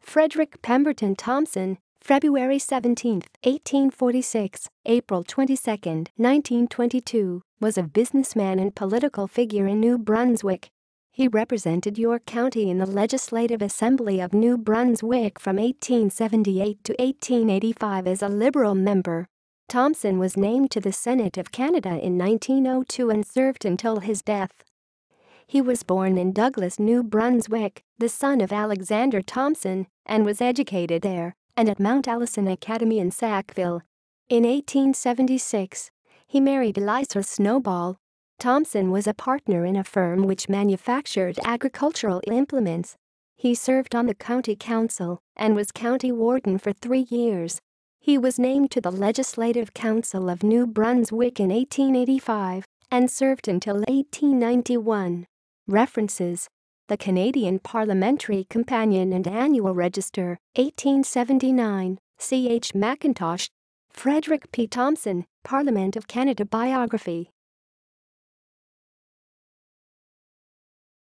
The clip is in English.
Frederick Pemberton Thompson, February 17, 1846, April 22, 1922, was a businessman and political figure in New Brunswick. He represented York County in the Legislative Assembly of New Brunswick from 1878 to 1885 as a Liberal member. Thompson was named to the Senate of Canada in 1902 and served until his death. He was born in Douglas, New Brunswick, the son of Alexander Thompson, and was educated there and at Mount Allison Academy in Sackville. In 1876, he married Eliza Snowball. Thompson was a partner in a firm which manufactured agricultural implements. He served on the county council and was county warden for 3 years. He was named to the Legislative Council of New Brunswick in 1885 and served until 1891. References: The Canadian Parliamentary Companion and Annual Register, 1879, C. H. Mackintosh. Frederick P. Thompson, Parliament of Canada Biography.